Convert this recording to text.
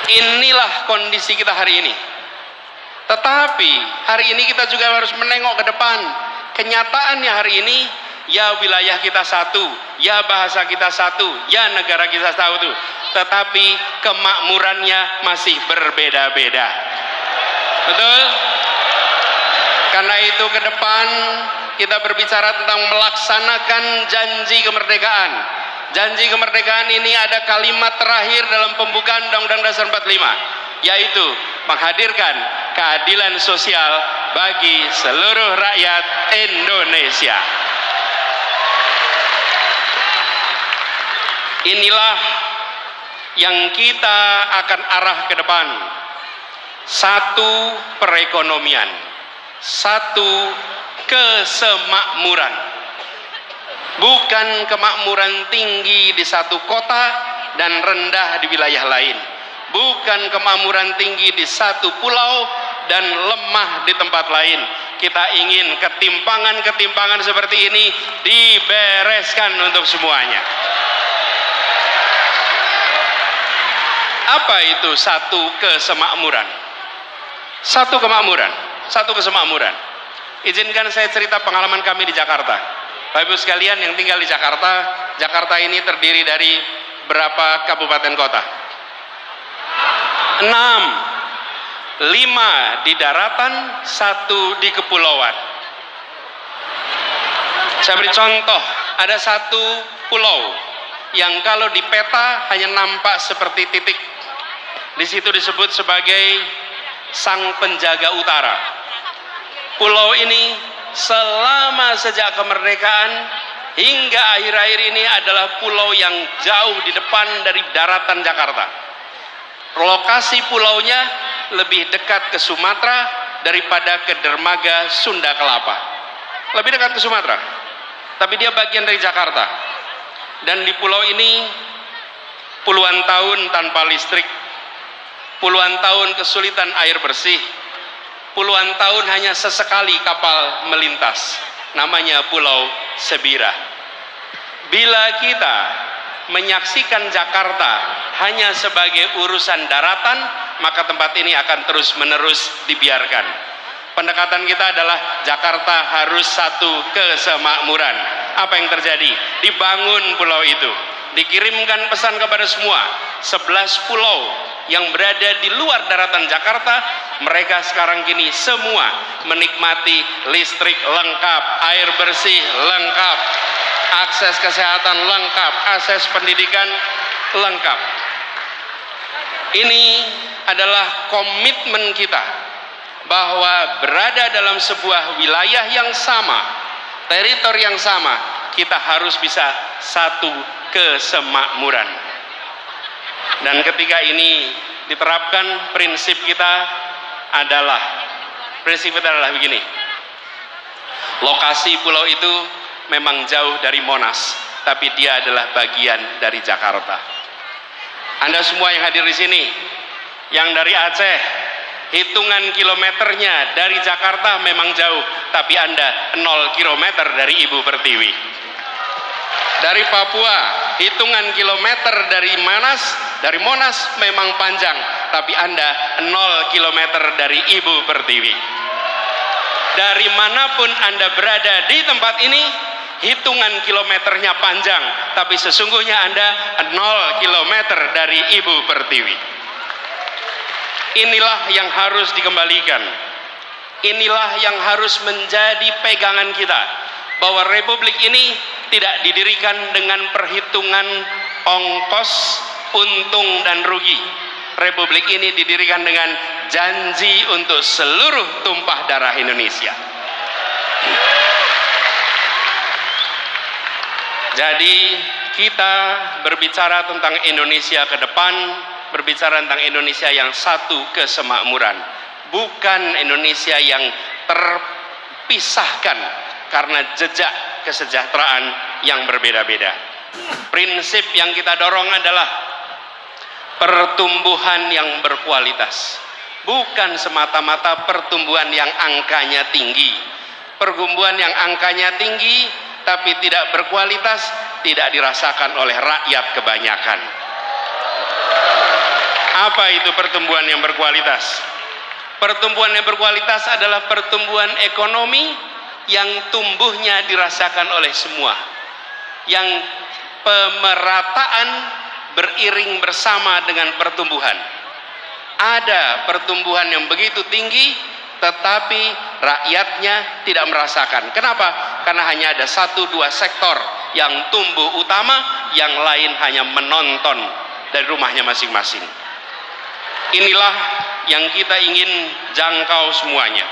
Inilah kondisi kita hari ini. Tetapi hari ini kita juga harus menengok ke depan. Kenyataannya hari ini, ya wilayah kita satu, ya bahasa kita satu, ya negara kita satu, tetapi kemakmurannya masih berbeda-beda. Betul? Karena itu ke depan kita berbicara tentang melaksanakan janji kemerdekaan. Janji kemerdekaan ini ada kalimat terakhir dalam pembukaan Undang-Undang Dasar 45, yaitu menghadirkan keadilan sosial bagi seluruh rakyat Indonesia. Inilah yang kita akan arah ke depan. Satu, perekonomian. Satu, kesemakmuran. Bukan kemakmuran tinggi di satu kota dan rendah di wilayah lain. Bukan kemakmuran tinggi di satu pulau dan lemah di tempat lain. Kita ingin ketimpangan-ketimpangan seperti ini dibereskan untuk semuanya. Apa itu satu kesemakmuran? Satu kemakmuran, satu kesemakmuran. Izinkan saya cerita pengalaman kami di Jakarta. Bapak Ibu sekalian yang tinggal di Jakarta, Jakarta ini terdiri dari berapa kabupaten kota? 6. 5 di daratan, 1 di kepulauan. Saya beri contoh, ada satu pulau yang kalau di peta hanya nampak seperti titik. Di situ disebut sebagai Sang Penjaga Utara. Pulau ini selama sejak kemerdekaan hingga akhir-akhir ini adalah pulau yang jauh di depan dari daratan Jakarta. Lokasi pulaunya lebih dekat ke Sumatera daripada ke dermaga Sunda Kelapa. Lebih dekat ke Sumatera, tapi dia bagian dari Jakarta. Dan di pulau ini puluhan tahun tanpa listrik, puluhan tahun kesulitan air bersih, puluhan tahun hanya sesekali kapal melintas, namanya Pulau Sebira. Bila kita menyaksikan Jakarta hanya sebagai urusan daratan, maka tempat ini akan terus-menerus dibiarkan. Pendekatan kita adalah Jakarta harus satu kesemakmuran. Apa yang terjadi? Dibangun pulau itu, dikirimkan pesan kepada semua 11 pulau yang berada di luar daratan Jakarta. Mereka sekarang kini semua menikmati listrik lengkap, air bersih lengkap, akses kesehatan lengkap, akses pendidikan lengkap. Ini adalah komitmen kita bahwa berada dalam sebuah wilayah yang sama, teritori yang sama, kita harus bisa satu kesemakmuran. Dan ketika ini diterapkan, prinsip kita adalah begini. Lokasi pulau itu memang jauh dari Monas, tapi dia adalah bagian dari Jakarta. Anda semua yang hadir di sini, yang dari Aceh, hitungan kilometernya dari Jakarta memang jauh, tapi Anda 0 kilometer dari Ibu Pertiwi. Dari Papua, hitungan kilometer dari Monas memang panjang, tapi Anda 0 kilometer dari Ibu Pertiwi. Dari manapun Anda berada di tempat ini, hitungan kilometernya panjang, tapi sesungguhnya Anda 0 kilometer dari Ibu Pertiwi. Inilah yang harus dikembalikan. Inilah yang harus menjadi pegangan kita, bahwa republik ini tidak didirikan dengan perhitungan ongkos, untung dan rugi. Republik ini didirikan dengan janji untuk seluruh tumpah darah Indonesia. Jadi kita berbicara tentang Indonesia ke depan, berbicara tentang Indonesia yang satu kesemakmuran, bukan Indonesia yang terpisahkan karena jejak kesejahteraan yang berbeda-beda. Prinsip yang kita dorong adalah pertumbuhan yang berkualitas, bukan semata-mata pertumbuhan yang angkanya tinggi. Pertumbuhan yang angkanya tinggi tapi tidak berkualitas tidak dirasakan oleh rakyat kebanyakan. Apa itu pertumbuhan yang berkualitas? Pertumbuhan yang berkualitas adalah pertumbuhan ekonomi yang tumbuhnya dirasakan oleh semua, yang pemerataan beriring bersama dengan pertumbuhan. Ada pertumbuhan yang begitu tinggi, tetapi rakyatnya tidak merasakan. Kenapa? Karena hanya ada 1-2 sektor yang tumbuh utama, yang lain hanya menonton dari rumahnya masing-masing. Inilah yang kita ingin jangkau semuanya.